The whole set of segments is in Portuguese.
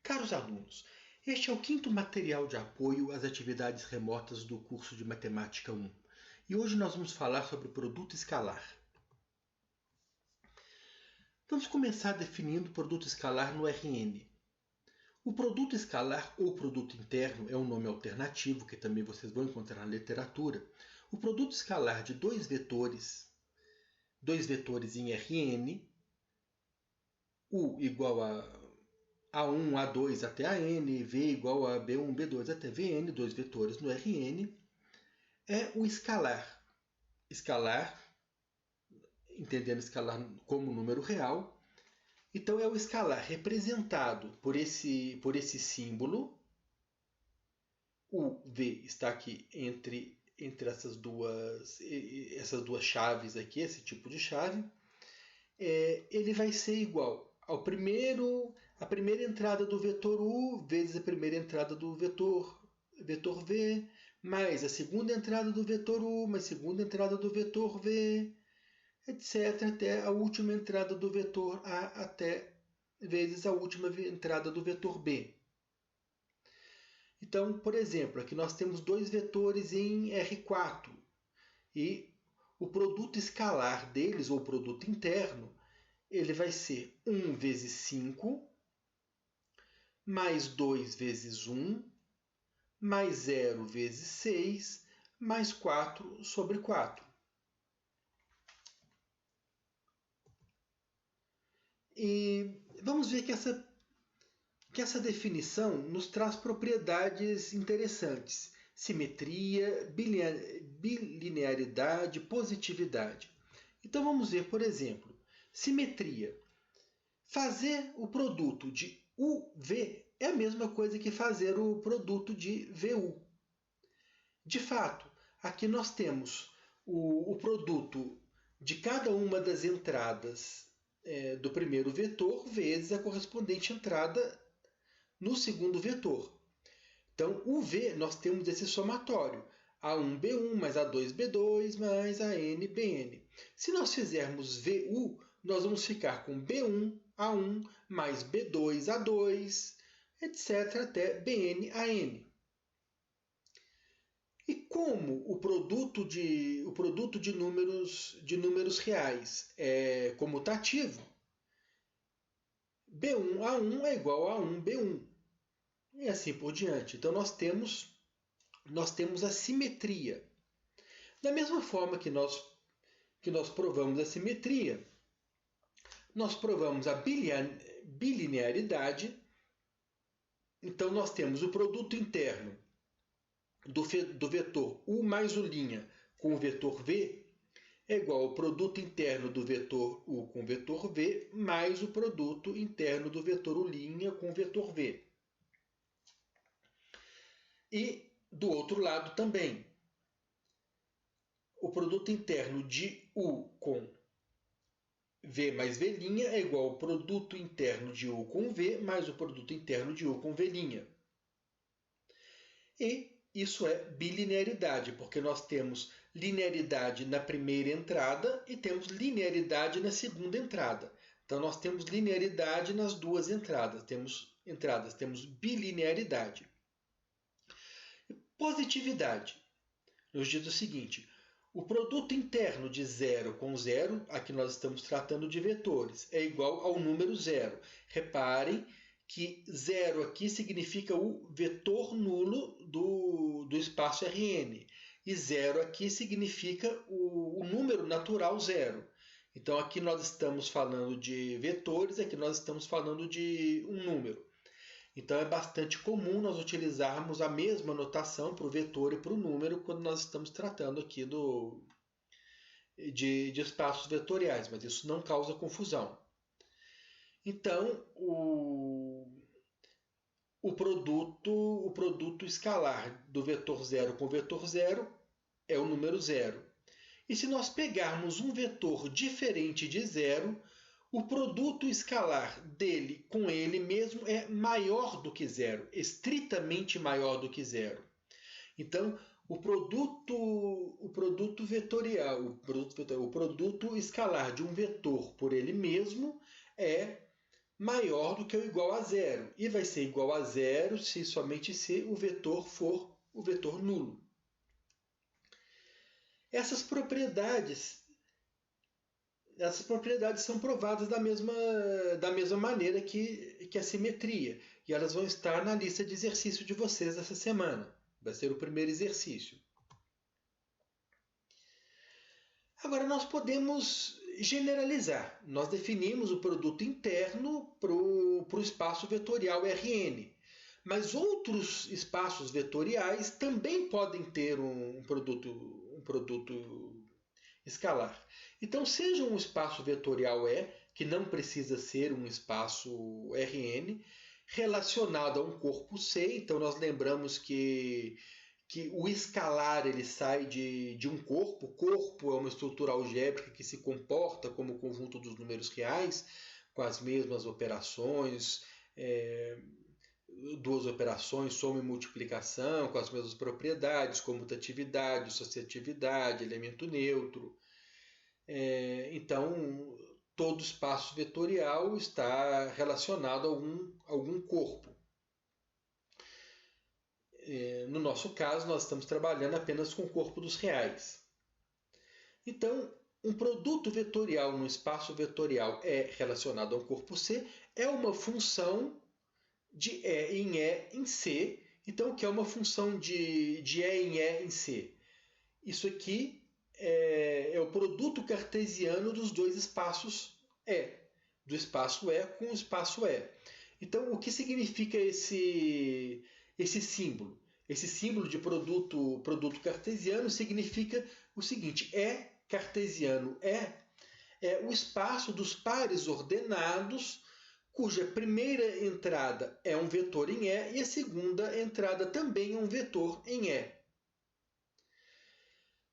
Caros alunos, este é o quinto material de apoio às atividades remotas do curso de Matemática 1 e hoje nós vamos falar sobre produto escalar. Vamos começar definindo o produto escalar no RN. O produto escalar ou produto interno é um nome alternativo que também vocês vão encontrar na literatura. O produto escalar de dois vetores em RN, U igual a A1, A2 até AN, V igual a B1, B2 até Vn, dois vetores no Rn, é o escalar. Escalar, entendendo escalar como número real. Então é o escalar representado por esse símbolo. O V está aqui entre essas duas chaves aqui, esse tipo de chave. Ele vai ser igual a primeira entrada do vetor U vezes a primeira entrada do vetor V, mais a segunda entrada do vetor U, mais a segunda entrada do vetor V, etc., até a última entrada do vetor A, até vezes a última entrada do vetor B. Então, por exemplo, aqui nós temos dois vetores em R4, e o produto escalar deles, ou o produto interno, ele vai ser 1 vezes 5, mais 2 vezes 1, mais 0 vezes 6, mais 4 sobre 4. E vamos ver que essa definição nos traz propriedades interessantes. Simetria, bilinearidade, positividade. Então vamos ver, por exemplo, simetria. Fazer o produto de UV é a mesma coisa que fazer o produto de VU. De fato, aqui nós temos o produto de cada uma das entradas do primeiro vetor vezes a correspondente entrada no segundo vetor. Então, o V, nós temos esse somatório. A1B1 mais A2B2 mais ANBN. Se nós fizermos VU, nós vamos ficar com B1A1 mais B2A2, etc., até BNAN. E como o produto de números reais é comutativo, B1A1 é igual a 1B1. E assim por diante. Então nós temos a simetria. Da mesma forma que nós provamos a simetria, nós provamos a bilinearidade. Então nós temos o produto interno do vetor U mais U' com o vetor V é igual ao produto interno do vetor U com o vetor V mais o produto interno do vetor U' com o vetor V. E do outro lado também, o produto interno de U com V mais V' é igual ao produto interno de U com V mais o produto interno de U com V'. E isso é bilinearidade, porque nós temos linearidade na primeira entrada e temos linearidade na segunda entrada. Então nós temos linearidade nas duas entradas, temos bilinearidade. Positividade nos diz o seguinte: o produto interno de 0 com 0, aqui nós estamos tratando de vetores, é igual ao número 0. Reparem que 0 aqui significa o vetor nulo do espaço Rn, e 0 aqui significa o número natural 0. Então aqui nós estamos falando de vetores, aqui nós estamos falando de um número. Então é bastante comum nós utilizarmos a mesma notação para o vetor e para o número quando nós estamos tratando aqui de espaços vetoriais, mas isso não causa confusão. Então o produto escalar do vetor 0 com o vetor 0 é o número 0. E se nós pegarmos um vetor diferente de 0, o produto escalar dele com ele mesmo é maior do que 0, estritamente maior do que 0. Então, o produto escalar de um vetor por ele mesmo é maior do que ou igual a zero. E vai ser igual a zero se somente se o vetor for o vetor nulo. Essas propriedades são provadas da mesma maneira que a simetria. E elas vão estar na lista de exercício de vocês essa semana. Vai ser o primeiro exercício. Agora nós podemos generalizar. Nós definimos o produto interno para o espaço vetorial Rn. Mas outros espaços vetoriais também podem ter um produto escalar. Então, seja um espaço vetorial E, que não precisa ser um espaço Rn, relacionado a um corpo C. Então, nós lembramos que o escalar ele sai de um corpo. O corpo é uma estrutura algébrica que se comporta como o conjunto dos números reais, com as mesmas operações, duas operações, soma e multiplicação, com as mesmas propriedades, comutatividade, associatividade, elemento neutro. Então, todo espaço vetorial está relacionado a algum corpo. No nosso caso, nós estamos trabalhando apenas com o corpo dos reais. Então, um produto vetorial no espaço vetorial E relacionado a um corpo C é uma função de E em E em C. Então, o que é uma função de E em E em C? Isso aqui é o produto cartesiano dos dois espaços E, do espaço E com o espaço E. Então, o que significa esse símbolo? Esse símbolo de produto cartesiano significa o seguinte: E cartesiano é o espaço dos pares ordenados cuja primeira entrada é um vetor em E e a segunda entrada também é um vetor em E.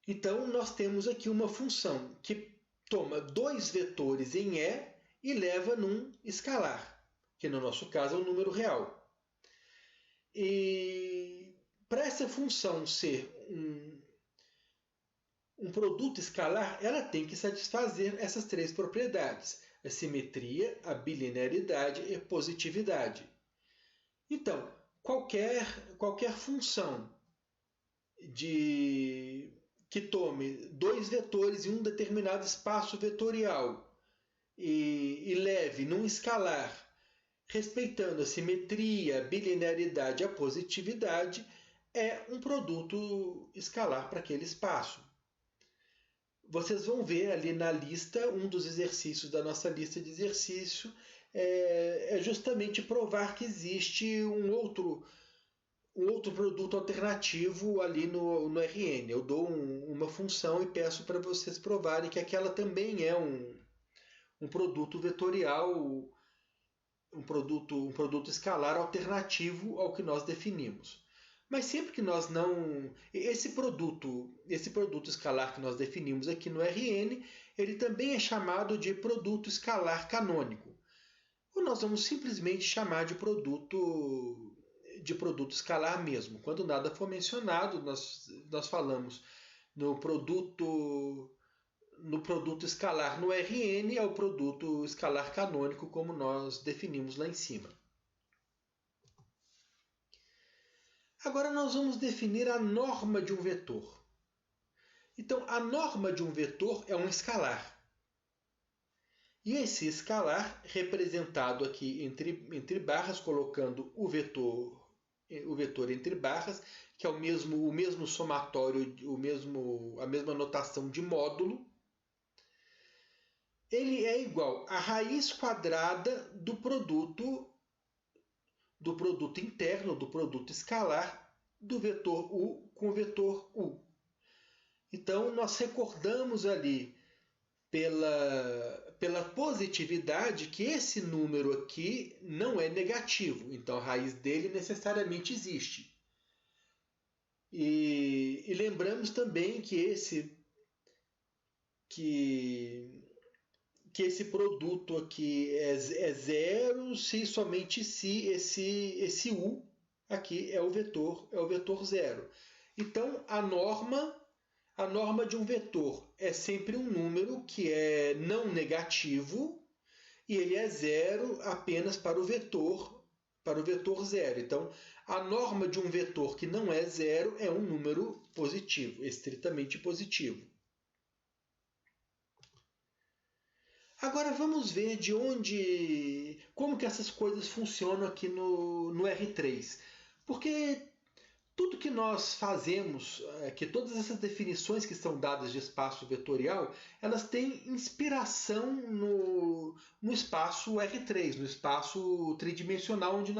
Então, nós temos aqui uma função que toma dois vetores em E e leva num escalar, que no nosso caso é um número real. E para essa função ser um produto escalar, ela tem que satisfazer essas três propriedades: a simetria, a bilinearidade e a positividade. Então, qualquer função que tome dois vetores em um determinado espaço vetorial e leve num escalar, respeitando a simetria, a bilinearidade e a positividade, é um produto escalar para aquele espaço. Vocês vão ver ali na lista, um dos exercícios da nossa lista de exercício é justamente provar que existe um outro produto alternativo ali no Rn. Eu dou uma função e peço para vocês provarem que aquela também é um produto vetorial, um produto escalar alternativo ao que nós definimos. Mas sempre que nós não... Esse produto escalar que nós definimos aqui no Rn, ele também é chamado de produto escalar canônico. Ou nós vamos simplesmente chamar de produto escalar mesmo. Quando nada for mencionado, nós falamos no produto escalar no Rn, é o produto escalar canônico, como nós definimos lá em cima. Agora nós vamos definir a norma de um vetor. Então, a norma de um vetor é um escalar. E esse escalar, representado aqui entre barras, colocando o vetor entre barras, que é o mesmo somatório, a mesma notação de módulo, ele é igual à raiz quadrada do produto interno, do produto escalar, do vetor U com o vetor U. Então, nós recordamos ali pela positividade que esse número aqui não é negativo. Então, a raiz dele necessariamente existe. E lembramos também que esse produto aqui é zero se somente se esse U aqui é o vetor zero. Então, a norma de um vetor é sempre um número que é não negativo e ele é zero apenas para o vetor zero. Então, a norma de um vetor que não é zero é um número positivo, estritamente positivo. Agora vamos ver como que essas coisas funcionam aqui no R3. Porque tudo que nós fazemos, que todas essas definições que são dadas de espaço vetorial, elas têm inspiração no espaço R3, no espaço tridimensional onde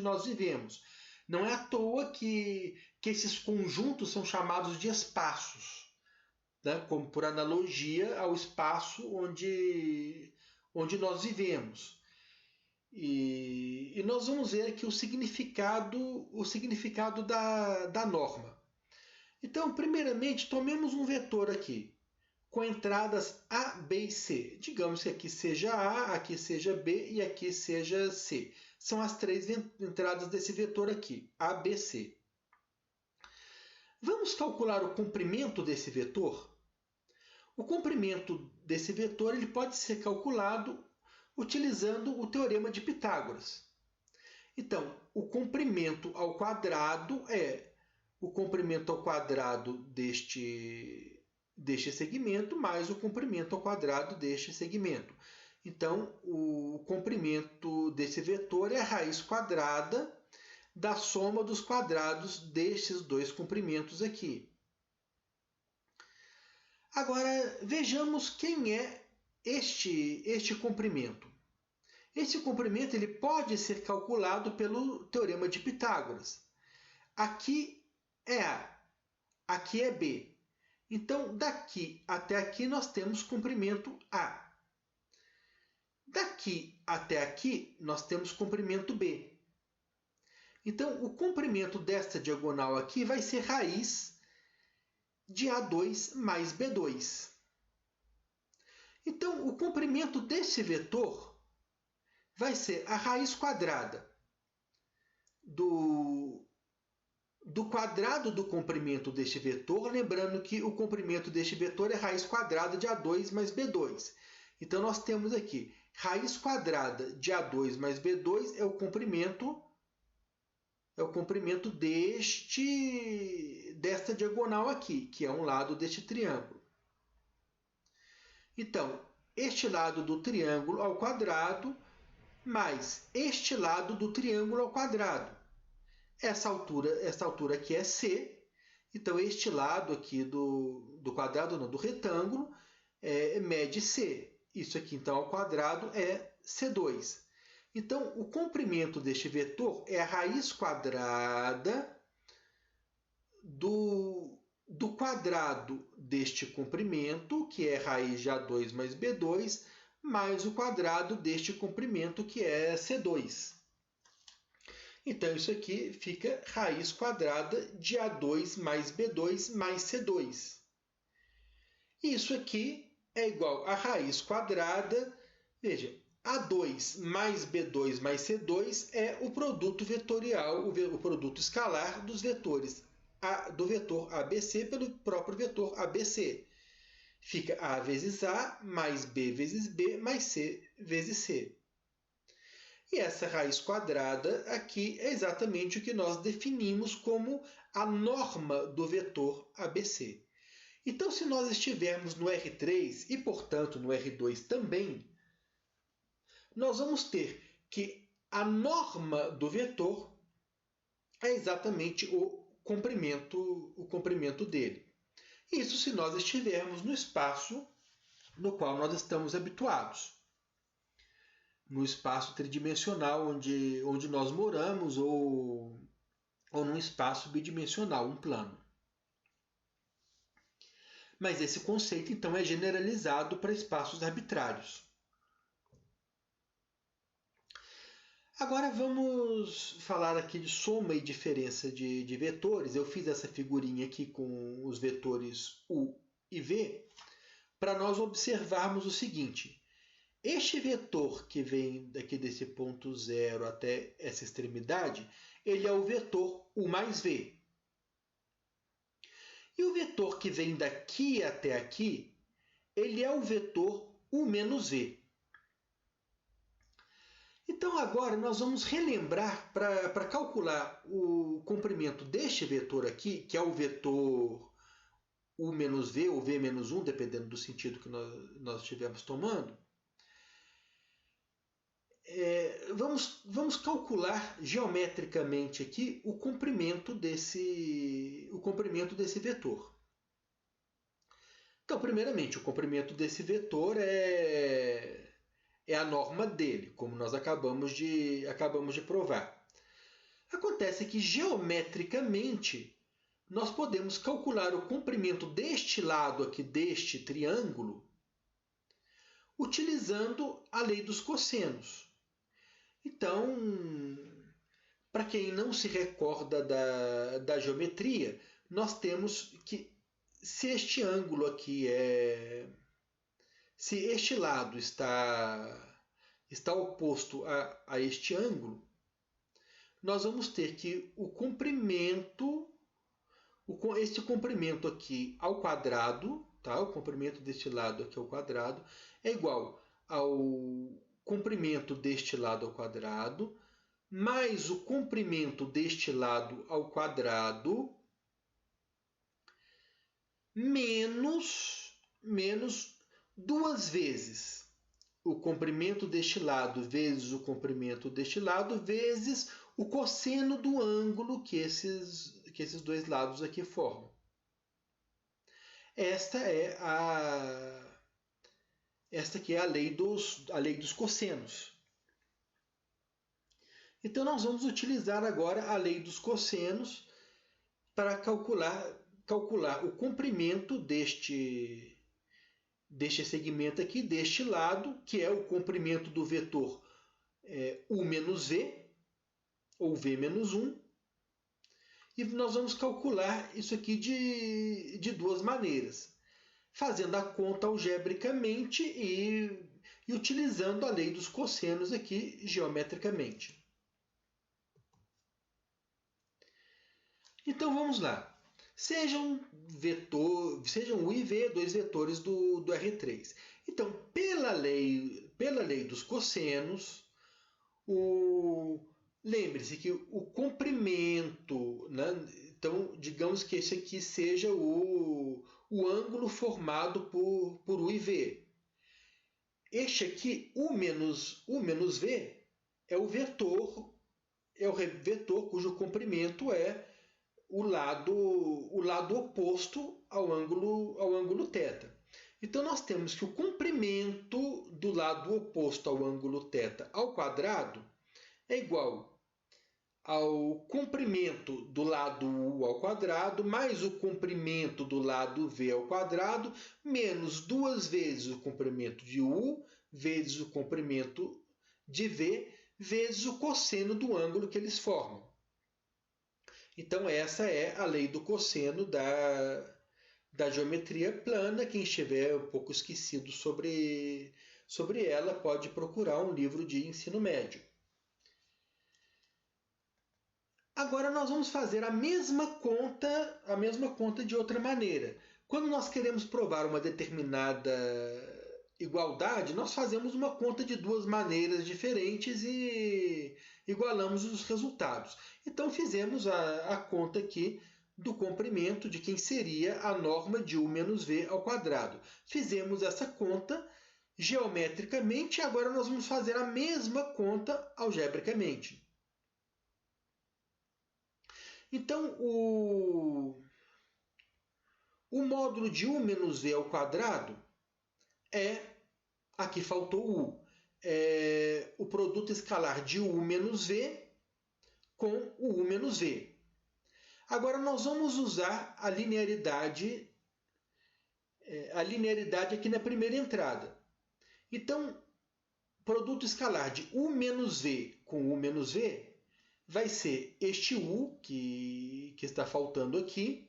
nós vivemos. Não é à toa que esses conjuntos são chamados de espaços, né? Como por analogia ao espaço onde nós vivemos. E nós vamos ver aqui o significado da norma. Então, primeiramente, tomemos um vetor aqui, com entradas A, B e C. Digamos que aqui seja A, aqui seja B e aqui seja C. São as três entradas desse vetor aqui, A, B, C. Vamos calcular o comprimento desse vetor? O comprimento desse vetor ele pode ser calculado utilizando o teorema de Pitágoras. Então, o comprimento ao quadrado é o comprimento ao quadrado deste segmento mais o comprimento ao quadrado deste segmento. Então, o comprimento desse vetor é a raiz quadrada da soma dos quadrados destes dois comprimentos aqui. Agora, vejamos quem é este comprimento. Este comprimento ele pode ser calculado pelo teorema de Pitágoras. Aqui é A, aqui é B. Então, daqui até aqui nós temos comprimento A. Daqui até aqui nós temos comprimento B. Então, o comprimento desta diagonal aqui vai ser raiz de A2 mais B2. Então, o comprimento desse vetor vai ser a raiz quadrada do quadrado do comprimento deste vetor, lembrando que o comprimento deste vetor é raiz quadrada de A2 mais B2. Então, nós temos aqui raiz quadrada de A2 mais B2 é o comprimento desta diagonal aqui, que é um lado deste triângulo. Então, este lado do triângulo ao quadrado mais este lado do triângulo ao quadrado. Essa altura aqui é C. Então, este lado aqui do quadrado, não, do retângulo, mede C. Isso aqui, então, ao quadrado é C2. Então, o comprimento deste vetor é a raiz quadrada do quadrado deste comprimento, que é raiz de A2 mais B2, mais o quadrado deste comprimento, que é C2. Então, isso aqui fica raiz quadrada de A2 mais B2 mais C2. Isso aqui é igual a raiz quadrada, veja, A2 mais B2 mais C2 é o produto vetorial, o produto escalar dos vetores do vetor ABC pelo próprio vetor ABC. Fica A vezes A mais B vezes B mais C vezes C. E essa raiz quadrada aqui é exatamente o que nós definimos como a norma do vetor ABC. Então, se nós estivermos no R3 e, portanto, no R2 também, nós vamos ter que a norma do vetor é exatamente o comprimento dele. Isso se nós estivermos no espaço no qual nós estamos habituados. No espaço tridimensional onde nós moramos ou num espaço bidimensional, um plano. Mas esse conceito, então, é generalizado para espaços arbitrários. Agora vamos falar aqui de soma e diferença de vetores. Eu fiz essa figurinha aqui com os vetores U e V para nós observarmos o seguinte. Este vetor que vem daqui desse ponto zero até essa extremidade, ele é o vetor U mais V. E o vetor que vem daqui até aqui, ele é o vetor U menos V. Então agora nós vamos relembrar para calcular o comprimento deste vetor aqui, que é o vetor u menos v ou v menos 1, dependendo do sentido que nós estivermos tomando. Vamos calcular geometricamente aqui o comprimento desse vetor. Então, primeiramente, o comprimento desse vetor é a norma dele, como nós acabamos de provar. Acontece que, geometricamente, nós podemos calcular o comprimento deste lado aqui, deste triângulo, utilizando a lei dos cossenos. Então, para quem não se recorda da geometria, nós temos que, se este ângulo aqui se este lado está oposto a este ângulo, nós vamos ter que este comprimento aqui ao quadrado, tá? O comprimento deste lado aqui ao quadrado é igual ao comprimento deste lado ao quadrado mais o comprimento deste lado ao quadrado menos duas vezes o comprimento deste lado vezes o comprimento deste lado vezes o cosseno do ângulo que esses dois lados aqui formam. Esta aqui é a lei dos cossenos. Então nós vamos utilizar agora a lei dos cossenos para calcular o comprimento deste segmento aqui, deste lado, que é o comprimento do vetor u menos v, ou v menos 1. E nós vamos calcular isso aqui de duas maneiras. Fazendo a conta algebricamente e utilizando a lei dos cossenos aqui geometricamente. Então vamos lá. Sejam u e v, dois vetores do R3. Então, pela lei dos cossenos, lembre-se que o comprimento, né? Então, digamos que esse aqui seja o ângulo formado por u e v. Este aqui, u menos v, é o vetor cujo comprimento é o lado oposto ao ângulo θ. Então, nós temos que o comprimento do lado oposto ao ângulo θ ao quadrado é igual ao comprimento do lado u ao quadrado mais o comprimento do lado v ao quadrado menos duas vezes o comprimento de u vezes o comprimento de v vezes o cosseno do ângulo que eles formam. Então, essa é a lei do cosseno da geometria plana. Quem estiver um pouco esquecido sobre ela pode procurar um livro de ensino médio. Agora nós vamos fazer a mesma conta de outra maneira. Quando nós queremos provar uma determinada igualdade, nós fazemos uma conta de duas maneiras diferentes e igualamos os resultados. Então fizemos a conta aqui do comprimento de quem seria a norma de u menos v ao quadrado. Fizemos essa conta geometricamente e agora nós vamos fazer a mesma conta algebricamente. Então, o módulo de u menos v ao quadrado aqui faltou u, é o produto escalar de u menos v com o u menos v. Agora, nós vamos usar a linearidade aqui na primeira entrada. Então, produto escalar de u menos v com u menos v vai ser este u que está faltando aqui,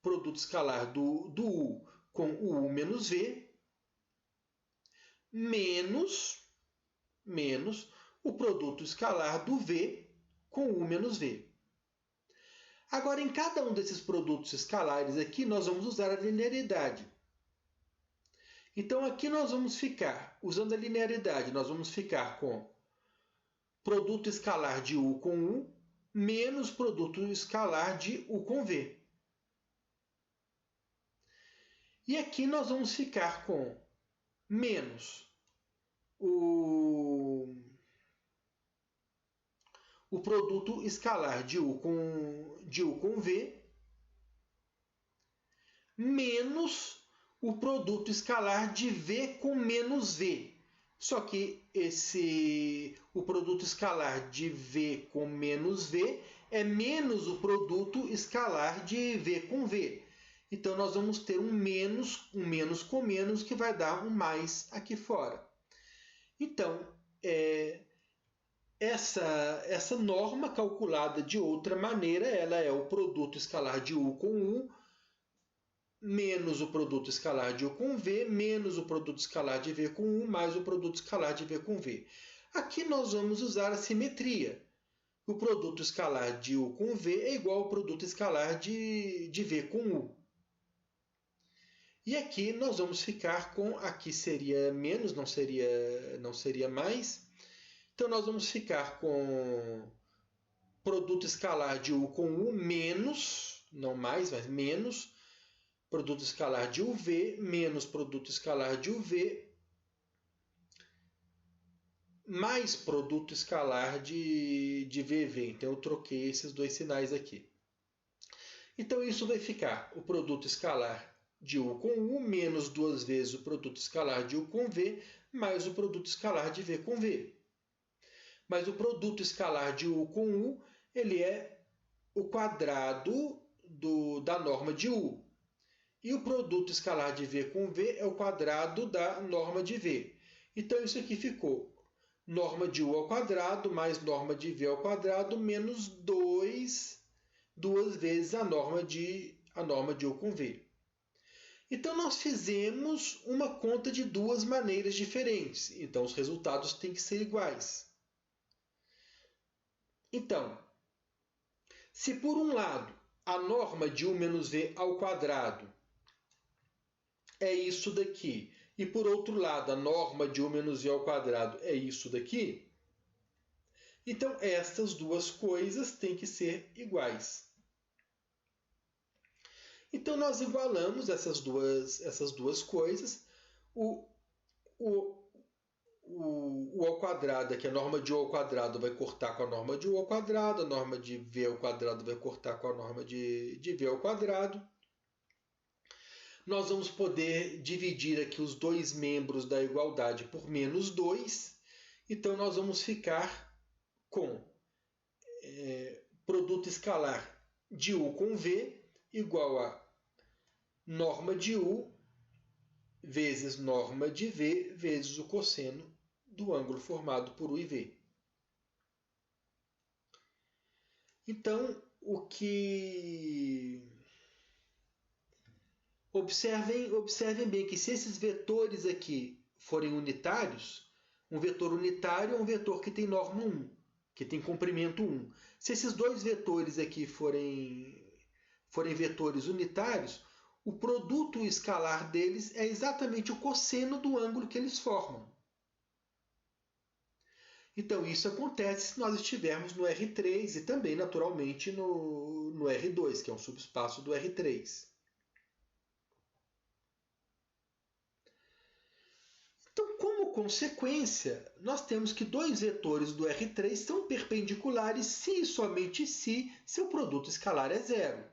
produto escalar do u com o u menos v, menos o produto escalar do v com u menos v. Agora, em cada um desses produtos escalares aqui, nós vamos usar a linearidade. Então, aqui nós vamos ficar, usando a linearidade, nós vamos ficar com produto escalar de U com U menos produto escalar de U com V. E aqui nós vamos ficar com menos o produto escalar de U com V menos o produto escalar de V com menos V. Só que o produto escalar de V com menos V é menos o produto escalar de V com V. Então, nós vamos ter um menos com menos, que vai dar um mais aqui fora. Então, essa norma calculada de outra maneira, ela é o produto escalar de U com U menos o produto escalar de U com V, menos o produto escalar de V com U, mais o produto escalar de V com V. Aqui nós vamos usar a simetria. O produto escalar de U com V é igual ao produto escalar de V com U. E aqui nós vamos ficar com, aqui seria menos, não seria mais. Então nós vamos ficar com produto escalar de U com U menos, não mais, mas menos, produto escalar de UV menos produto escalar de UV mais produto escalar de VV. Então eu troquei esses dois sinais aqui. Então isso vai ficar o produto escalar de U com U menos duas vezes o produto escalar de U com V mais o produto escalar de V com V. Mas o produto escalar de U com U, ele é o quadrado da norma de U. E o produto escalar de V com V é o quadrado da norma de V. Então, isso aqui ficou norma de U ao quadrado mais norma de V ao quadrado menos duas vezes a norma de U com V. Então, nós fizemos uma conta de duas maneiras diferentes. Então, os resultados têm que ser iguais. Então, se por um lado a norma de U menos V ao quadrado é isso daqui, e por outro lado a norma de U menos V ao quadrado é isso daqui, então estas duas coisas têm que ser iguais. Então nós igualamos essas duas coisas. O ao quadrado, aqui a norma de U ao quadrado vai cortar com a norma de U ao quadrado, a norma de V ao quadrado vai cortar com a norma de V ao quadrado. Nós vamos poder dividir aqui os dois membros da igualdade por menos 2. Então, nós vamos ficar com produto escalar de U com V igual a norma de U vezes norma de V vezes o cosseno do ângulo formado por U e V. Então, Observem bem que se esses vetores aqui forem unitários, um vetor unitário é um vetor que tem norma 1, que tem comprimento 1. Se esses dois vetores aqui forem vetores unitários, o produto escalar deles é exatamente o cosseno do ângulo que eles formam. Então, isso acontece se nós estivermos no R3 e também, naturalmente, no R2, que é um subespaço do R3. Então, como consequência, nós temos que dois vetores do R3 são perpendiculares se e somente se seu produto escalar é zero.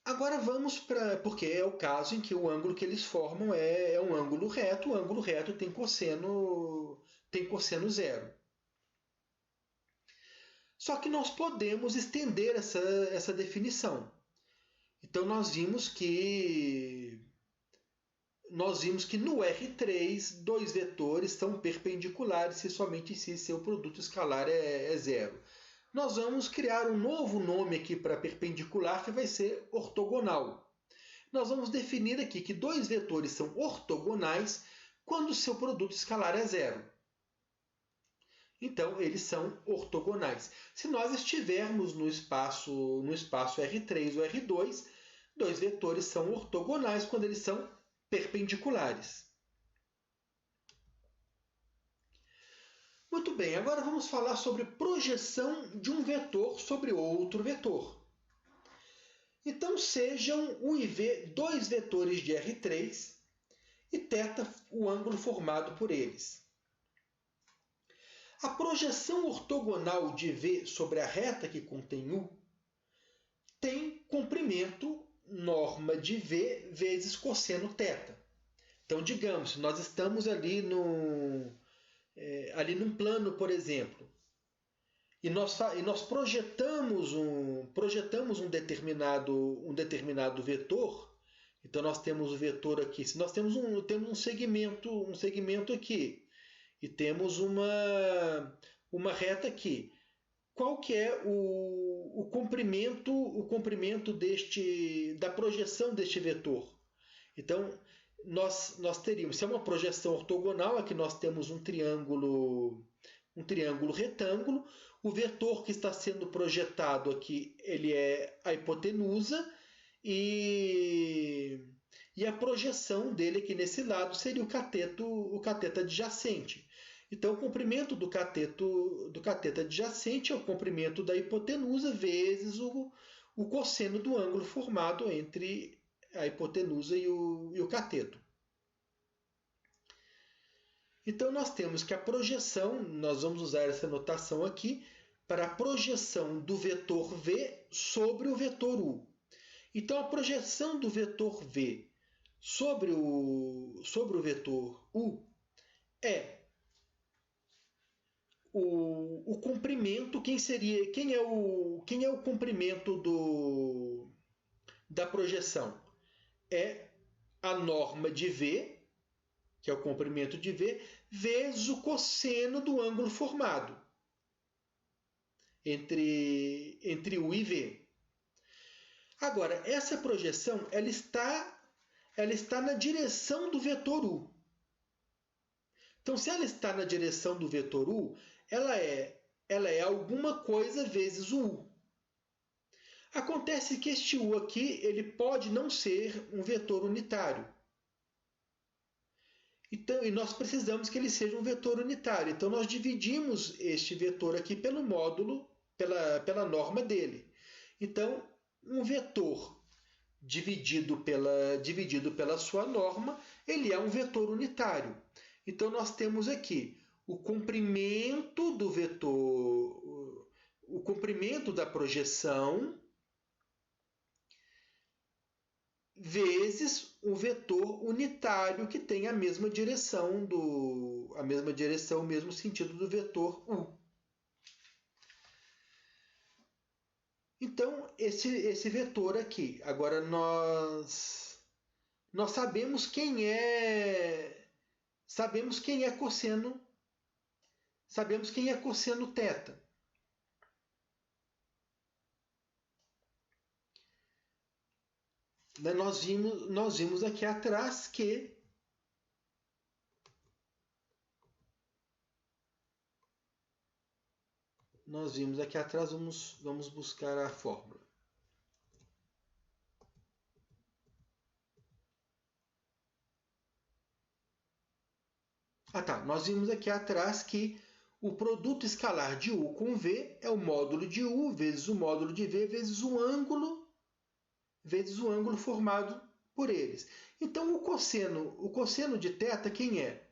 Agora vamos para... porque é o caso em que o ângulo que eles formam é um ângulo reto. O ângulo reto tem cosseno zero. Só que nós podemos estender essa definição. Então, nós vimos que no R3, dois vetores são perpendiculares se somente se seu produto escalar é zero. Nós vamos criar um novo nome aqui para perpendicular, que vai ser ortogonal. Nós vamos definir aqui que dois vetores são ortogonais quando seu produto escalar é zero. Então, eles são ortogonais. Se nós estivermos no espaço R3 ou R2, dois vetores são ortogonais quando eles são perpendiculares. Muito bem, agora vamos falar sobre projeção de um vetor sobre outro vetor. Então sejam u e v dois vetores de R3 e θ o ângulo formado por eles. A projeção ortogonal de V sobre a reta que contém U tem comprimento norma de V vezes cosseno θ. Então, digamos, nós estamos ali num plano, por exemplo, e nós projetamos um determinado vetor. Então, nós temos o vetor aqui. Se nós temos um segmento aqui, e temos uma reta aqui. Qual que é o comprimento da projeção deste vetor? Então, nós teríamos, se é uma projeção ortogonal, aqui nós temos um triângulo retângulo. O vetor que está sendo projetado aqui, ele é a hipotenusa, e a projeção dele aqui nesse lado seria o cateto adjacente. Então, o comprimento do cateto adjacente é o comprimento da hipotenusa vezes o cosseno do ângulo formado entre a hipotenusa e o cateto. Então, nós temos que a projeção, nós vamos usar essa notação aqui, para a projeção do vetor V sobre o vetor U. Então, a projeção do vetor V sobre o vetor U é o comprimento. Quem é o comprimento da projeção? É a norma de V, que é o comprimento de V, vezes o cosseno do ângulo formado entre U e V. Agora, essa projeção ela está na direção do vetor U. Então, se ela está na direção do vetor U, ela é alguma coisa vezes o U. Acontece que este U aqui ele pode não ser um vetor unitário. Então, e nós precisamos que ele seja um vetor unitário. Então, nós dividimos este vetor aqui pelo módulo, pela norma dele. Então, um vetor dividido pela sua norma, ele é um vetor unitário. Então, nós temos aqui o comprimento do vetor, o comprimento da projeção vezes o vetor unitário que tem a mesma direção, o mesmo sentido do vetor U. Então, esse vetor aqui, agora nós sabemos quem é cosseno, sabemos quem é cosseno θ. Nós vimos aqui atrás que vamos buscar a fórmula. Nós vimos aqui atrás que o produto escalar de U com V é o módulo de U vezes o módulo de V vezes o ângulo formado por eles. Então, o cosseno de θ quem é?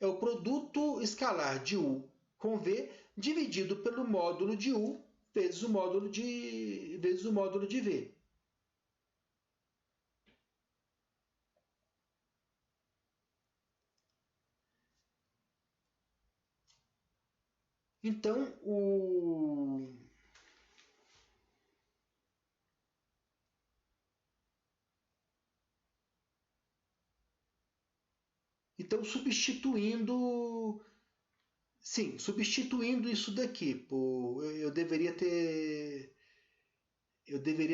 É o produto escalar de U com V dividido pelo módulo de U vezes o módulo de V. Então, substituindo isso daqui, eu deveria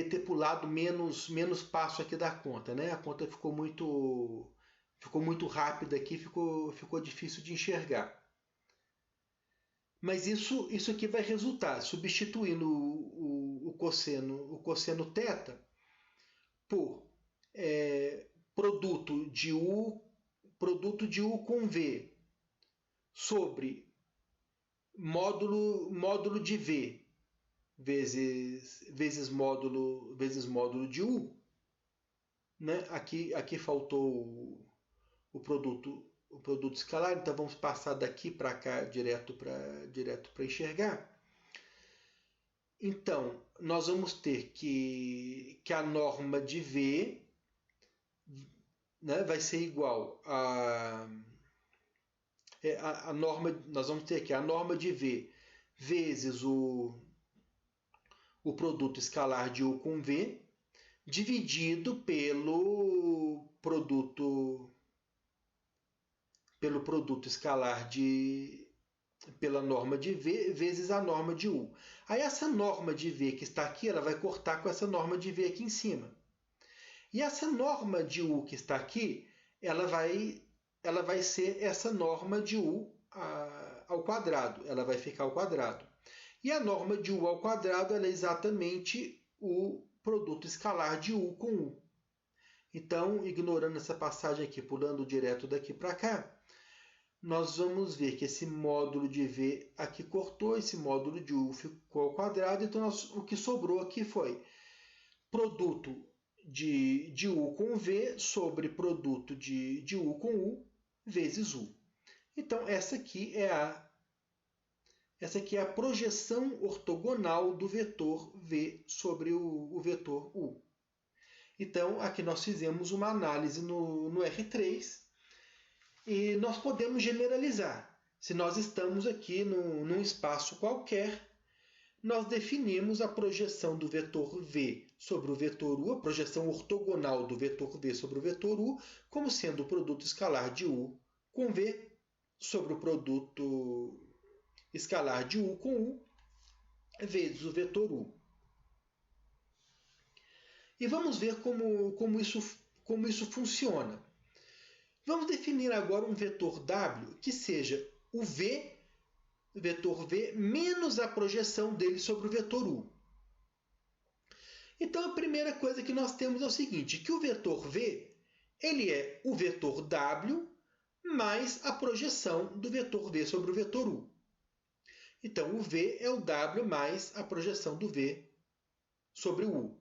ter pulado menos passo aqui da conta, né? A conta ficou muito rápida aqui, ficou difícil de enxergar. Mas isso aqui vai resultar, substituindo o cosseno θ por produto de U com V sobre módulo de V vezes módulo de U, né? Aqui faltou o produto escalar, então vamos passar daqui para cá direto para enxergar. Então, nós vamos ter que a norma de V, né, vai ser igual a norma, nós vamos ter aqui a norma de V vezes o produto escalar de U com V, dividido pelo produto escalar pela norma de V vezes a norma de U. Aí essa norma de V que está aqui, ela vai cortar com essa norma de V aqui em cima. E essa norma de U que está aqui, ela vai ser essa norma de U ao quadrado. Ela vai ficar ao quadrado. E a norma de U ao quadrado ela é exatamente o produto escalar de U com U. Então, ignorando essa passagem aqui, pulando direto daqui para cá, nós vamos ver que esse módulo de V aqui cortou, esse módulo de U ficou ao quadrado, então o que sobrou aqui foi produto de U com V sobre produto de U com U vezes U. Então, essa aqui é a projeção ortogonal do vetor V sobre o vetor U. Então, aqui nós fizemos uma análise no R3, e nós podemos generalizar. Se nós estamos aqui num espaço qualquer, nós definimos a projeção do vetor V sobre o vetor U, a projeção ortogonal do vetor V sobre o vetor U, como sendo o produto escalar de U com V sobre o produto escalar de U com U vezes o vetor U. E vamos ver como isso funciona. Vamos definir agora um vetor W que seja o vetor V, menos a projeção dele sobre o vetor U. Então, a primeira coisa que nós temos é o seguinte, que o vetor V ele é o vetor W mais a projeção do vetor V sobre o vetor U. Então, o V é o W mais a projeção do V sobre o U.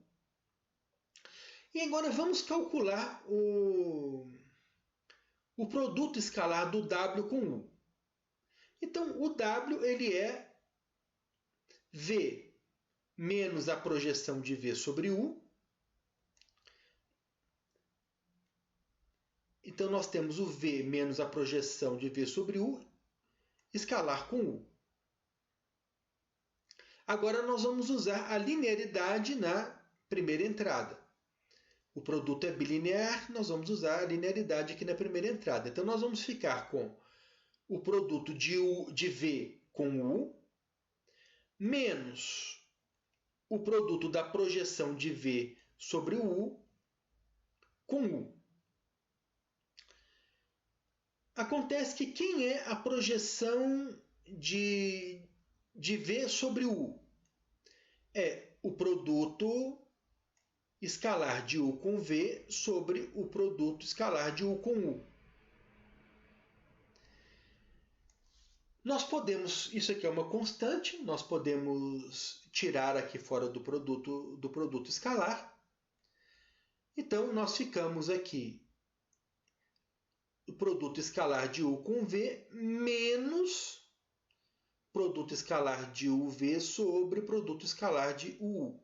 E agora vamos calcular o produto escalar do W com U. Então, o W ele é V menos a projeção de V sobre U. Então, nós temos o V menos a projeção de V sobre U, escalar com U. Agora, nós vamos usar a linearidade na primeira entrada. O produto é bilinear, nós vamos usar a linearidade aqui na primeira entrada. Então, nós vamos ficar com o produto de V com U, menos o produto da projeção de V sobre o U com U. Acontece que quem é a projeção de V sobre o U? É o produto escalar de U com V sobre o produto escalar de U com U. Nós podemos, isso aqui é uma constante, nós podemos tirar aqui fora do produto escalar. Então, nós ficamos aqui o produto escalar de U com V menos produto escalar de UV sobre produto escalar de UU.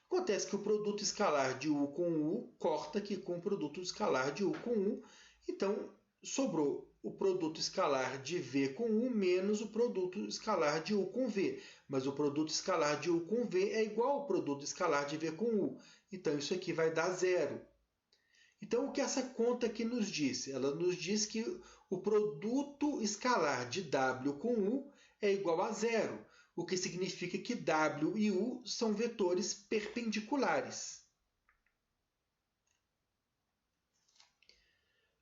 Acontece que o produto escalar de U com U corta aqui com o produto escalar de U com U. Então, sobrou o produto escalar de V com U menos o produto escalar de U com V. Mas o produto escalar de U com V é igual ao produto escalar de V com U. Então, isso aqui vai dar zero. Então, o que essa conta aqui nos diz? Ela nos diz que o produto escalar de W com U é igual a zero, o que significa que W e U são vetores perpendiculares.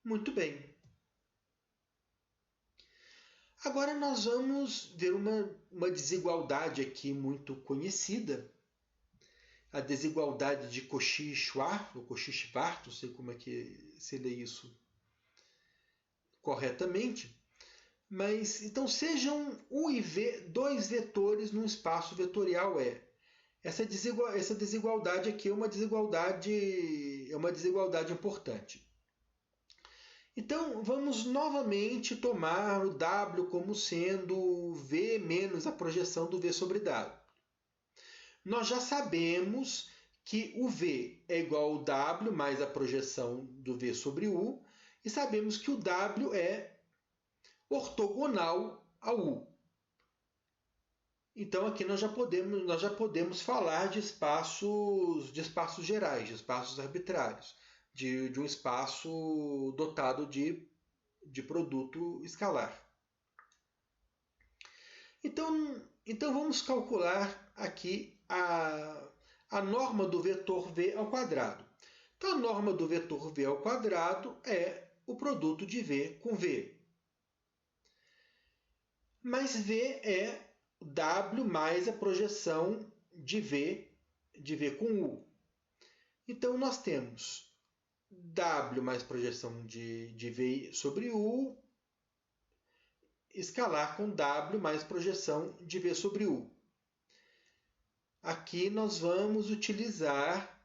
Muito bem. Agora nós vamos ver uma desigualdade aqui muito conhecida, a desigualdade de Cauchy-Schwarz, ou Cauchy-Schwarz, não sei como é que se lê isso corretamente. Mas então sejam U e V dois vetores num espaço vetorial E. Essa desigualdade aqui é uma desigualdade importante. Então vamos novamente tomar o W como sendo V menos a projeção do V sobre W. Nós já sabemos que o V é igual ao W mais a projeção do V sobre U, e sabemos que o W é ortogonal ao U. Então aqui nós já podemos falar de espaços gerais, de espaços arbitrários, de um espaço dotado de produto escalar. Então vamos calcular aqui a norma do vetor V ao quadrado. Então a norma do vetor V ao quadrado é o produto de V com V. Mas V é W mais a projeção de V com U. Então nós temos W mais projeção de V sobre U, escalar com W mais projeção de V sobre U. Aqui nós vamos utilizar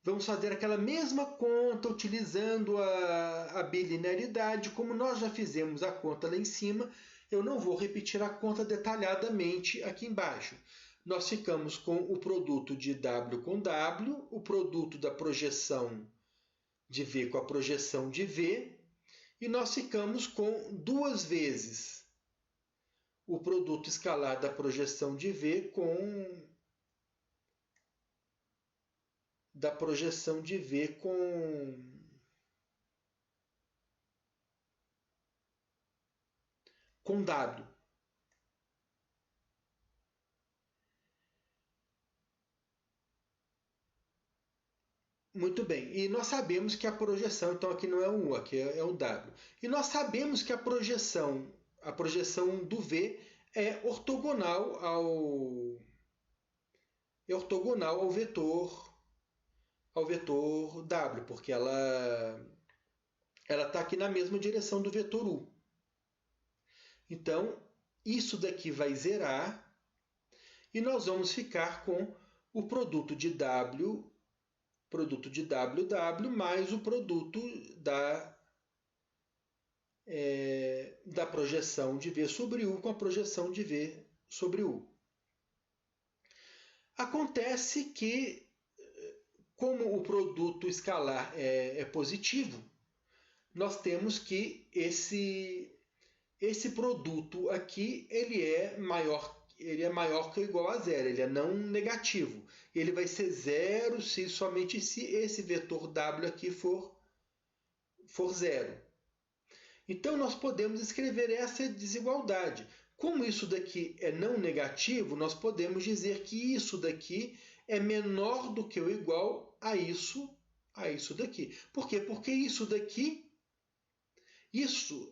Vamos fazer aquela mesma conta utilizando a bilinearidade, como nós já fizemos a conta lá em cima. Eu não vou repetir a conta detalhadamente aqui embaixo. Nós ficamos com o produto de W com W, o produto da projeção de V com a projeção de V, e nós ficamos com duas vezes o produto escalar da projeção de V com da projeção de V com W. Muito bem, e nós sabemos que a projeção, então aqui não é um U, aqui é o W. E nós sabemos que a projeção do V é ortogonal ao vetor W, porque ela está aqui na mesma direção do vetor U. Então, isso daqui vai zerar e nós vamos ficar com o produto de W mais o produto da projeção de V sobre U com a projeção de V sobre U. Acontece que, como o produto escalar é positivo, nós temos que esse produto aqui ele é maior que ou igual a zero, ele é não negativo. Ele vai ser zero somente se esse vetor W aqui for zero. Então nós podemos escrever essa desigualdade. Como isso daqui é não negativo, nós podemos dizer que isso daqui é menor do que ou igual a isso daqui. Por quê? Porque isso daqui, isso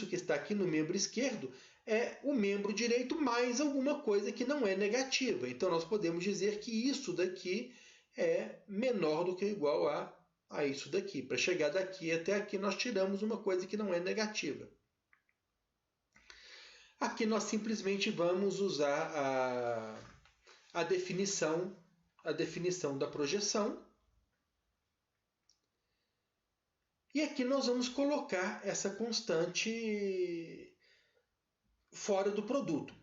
que está aqui no membro esquerdo, é o membro direito mais alguma coisa que não é negativa. Então nós podemos dizer que isso daqui é menor do que ou igual a isso daqui. Para chegar daqui até aqui, nós tiramos uma coisa que não é negativa. Aqui nós simplesmente vamos usar a definição da projeção. E aqui nós vamos colocar essa constante fora do produto.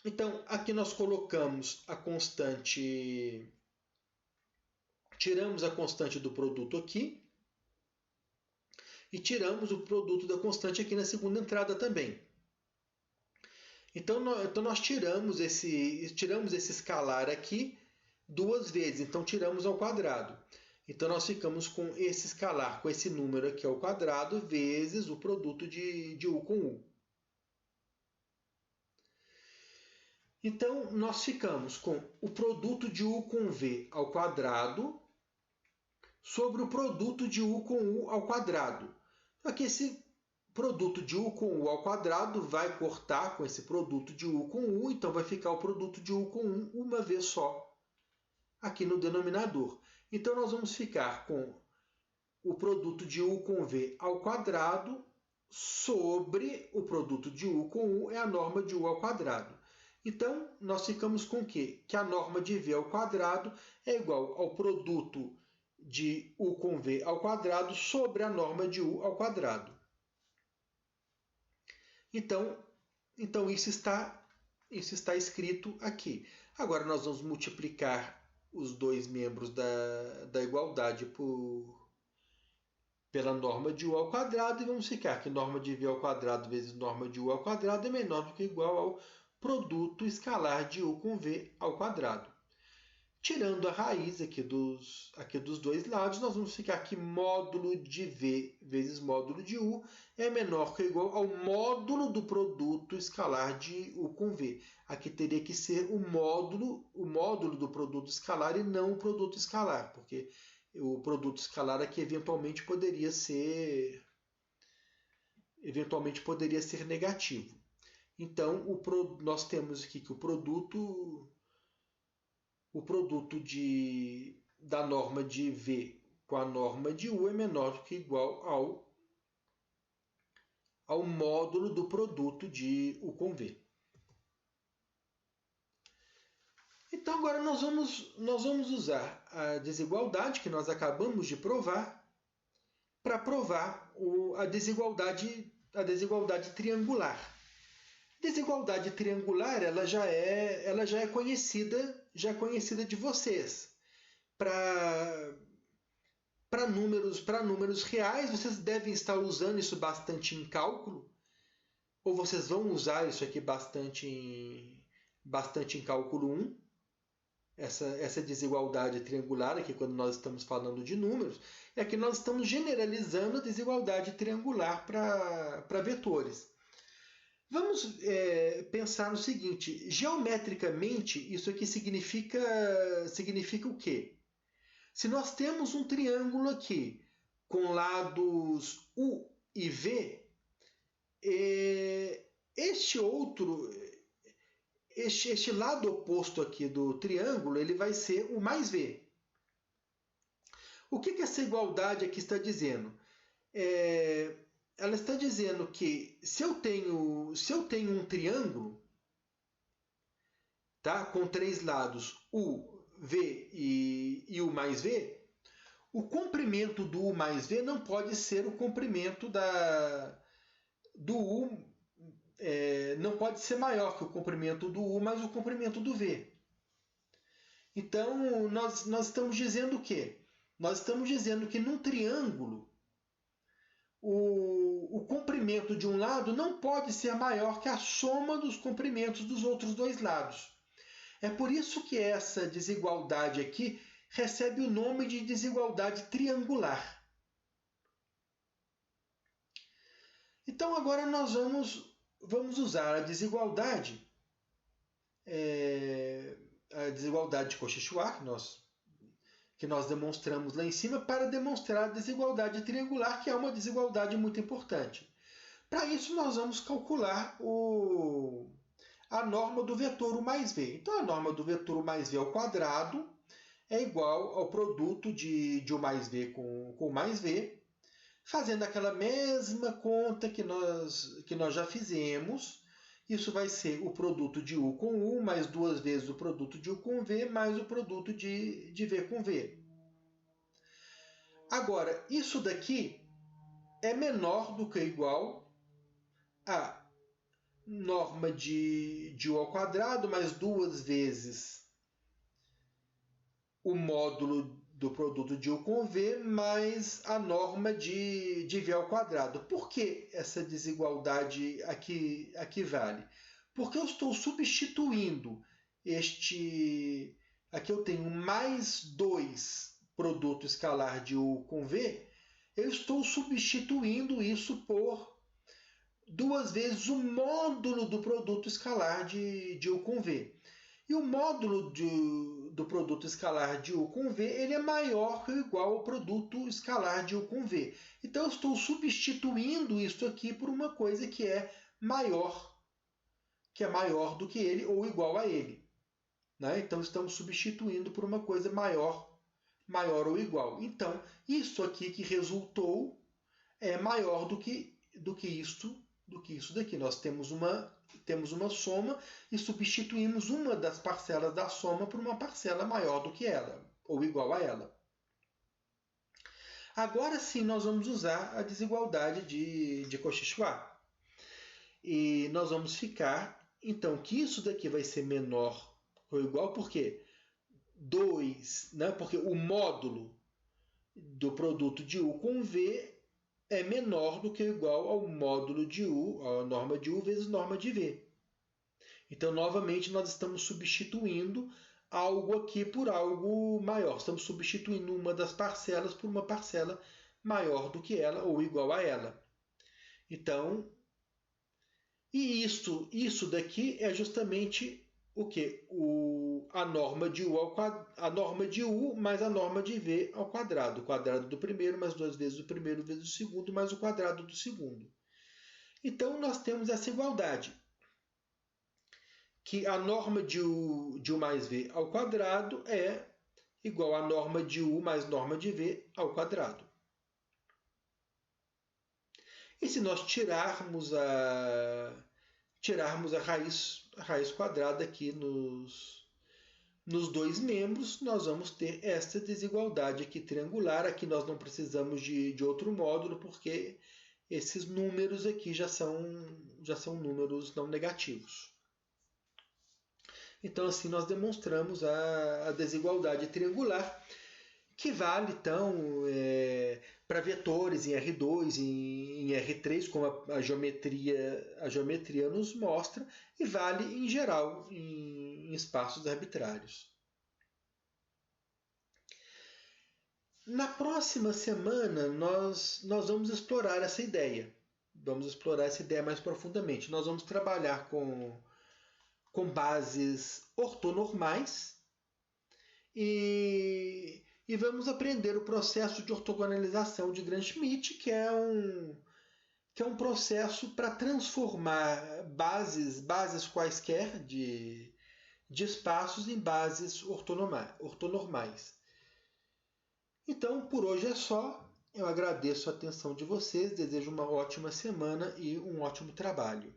Então, aqui nós colocamos a constante, tiramos a constante do produto aqui e tiramos o produto da constante aqui na segunda entrada também. Então nós tiramos esse escalar aqui duas vezes, então tiramos ao quadrado. Então nós ficamos com esse escalar, com esse número aqui ao quadrado, vezes o produto de U com U. Então nós ficamos com o produto de U com V ao quadrado sobre o produto de U com U ao quadrado. Aqui esse produto de U com U ao quadrado vai cortar com esse produto de U com U, então vai ficar o produto de U com U uma vez só aqui no denominador. Então nós vamos ficar com o produto de U com V ao quadrado sobre o produto de U com U é a norma de U ao quadrado. Então, nós ficamos com o quê? Que a norma de V ao quadrado é igual ao produto de U com V ao quadrado sobre a norma de U ao quadrado. Então isso está escrito aqui. Agora nós vamos multiplicar os dois membros da igualdade pela norma de U ao quadrado e vamos ficar que norma de V ao quadrado vezes norma de U ao quadrado é menor do que ou igual ao produto escalar de U com V ao quadrado. Tirando a raiz aqui dos dois lados, nós vamos ficar que módulo de V vezes módulo de U é menor que ou igual ao módulo do produto escalar de U com V. Aqui teria que ser o módulo do produto escalar e não o produto escalar, porque o produto escalar aqui eventualmente poderia ser negativo. Então, nós temos aqui que o produto da norma de V com a norma de U é menor do que igual ao módulo do produto de U com V. Então, agora nós vamos usar a desigualdade que nós acabamos de provar para provar a desigualdade triangular. Desigualdade triangular ela já é conhecida de vocês. Para números reais, vocês devem estar usando isso bastante em cálculo, ou vocês vão usar isso aqui bastante em cálculo 1, essa desigualdade triangular aqui quando nós estamos falando de números, e aqui nós estamos generalizando a desigualdade triangular para vetores. Vamos pensar no seguinte, geometricamente isso aqui significa o quê? Se nós temos um triângulo aqui com lados U e V, este lado oposto aqui do triângulo ele vai ser o mais V. O que essa igualdade aqui está dizendo? Ela está dizendo que se eu tenho um triângulo, tá, com três lados U, V e U mais V, o comprimento do U mais V não pode ser o comprimento do U, não pode ser maior que o comprimento do U mais o comprimento do V. Então, nós estamos dizendo o quê? Nós estamos dizendo que num triângulo, o comprimento de um lado não pode ser maior que a soma dos comprimentos dos outros dois lados. É por isso que essa desigualdade aqui recebe o nome de desigualdade triangular. Então, agora nós vamos usar a desigualdade de Cauchy-Schwarz, que nós demonstramos lá em cima, para demonstrar a desigualdade triangular, que é uma desigualdade muito importante. Para isso, nós vamos calcular a norma do vetor U mais V. Então, a norma do vetor U mais V ao quadrado é igual ao produto de U mais V com U mais V, fazendo aquela mesma conta que nós já fizemos. Isso vai ser o produto de U com U, mais duas vezes o produto de U com V, mais o produto de V com V. Agora, isso daqui é menor do que igual a norma de U ao quadrado, mais duas vezes o módulo do produto de U com V, mais a norma de V ao quadrado. Por que essa desigualdade aqui vale? Porque eu estou substituindo aqui eu tenho mais 2 produto escalar de U com V, eu estou substituindo isso por duas vezes o módulo do produto escalar de U com V. E o módulo do produto escalar de U com V, ele é maior ou igual ao produto escalar de U com V. Então, eu estou substituindo isso aqui por uma coisa que é maior do que ele ou igual a ele. Né? Então, estamos substituindo por uma coisa maior ou igual. Então, isso aqui que resultou é maior do que isso daqui. Nós temos uma soma e substituímos uma das parcelas da soma por uma parcela maior do que ela, ou igual a ela. Agora sim nós vamos usar a desigualdade de Cauchy-Schwarz. E nós vamos ficar, então, que isso daqui vai ser menor ou igual, por quê? 2, né? Porque o módulo do produto de U com V é menor do que ou igual ao módulo de U, a norma de U vezes norma de V. Então, novamente, nós estamos substituindo algo aqui por algo maior. Estamos substituindo uma das parcelas por uma parcela maior do que ela ou igual a ela. Então, e isso daqui é justamente o quê? A norma de U a norma de U mais a norma de V ao quadrado. O quadrado do primeiro mais 2 vezes o primeiro vezes o segundo mais o quadrado do segundo. Então, nós temos essa igualdade, que a norma de U mais V ao quadrado é igual à norma de U mais norma de V ao quadrado. E se nós tirarmos a raiz quadrada aqui nos dois membros, nós vamos ter essa desigualdade aqui triangular. Aqui nós não precisamos de outro módulo, porque esses números aqui já são números não negativos. Então, assim, nós demonstramos a desigualdade triangular, que vale, então, para vetores em R2, em R3, como a geometria nos mostra, e vale, em geral, em espaços arbitrários. Na próxima semana, nós vamos explorar essa ideia. Vamos explorar essa ideia mais profundamente. Nós vamos trabalhar com bases ortonormais e vamos aprender o processo de ortogonalização de Gram-Schmidt, que é um processo para transformar bases quaisquer de espaços em bases ortonormais. Então, por hoje é só. Eu agradeço a atenção de vocês, desejo uma ótima semana e um ótimo trabalho.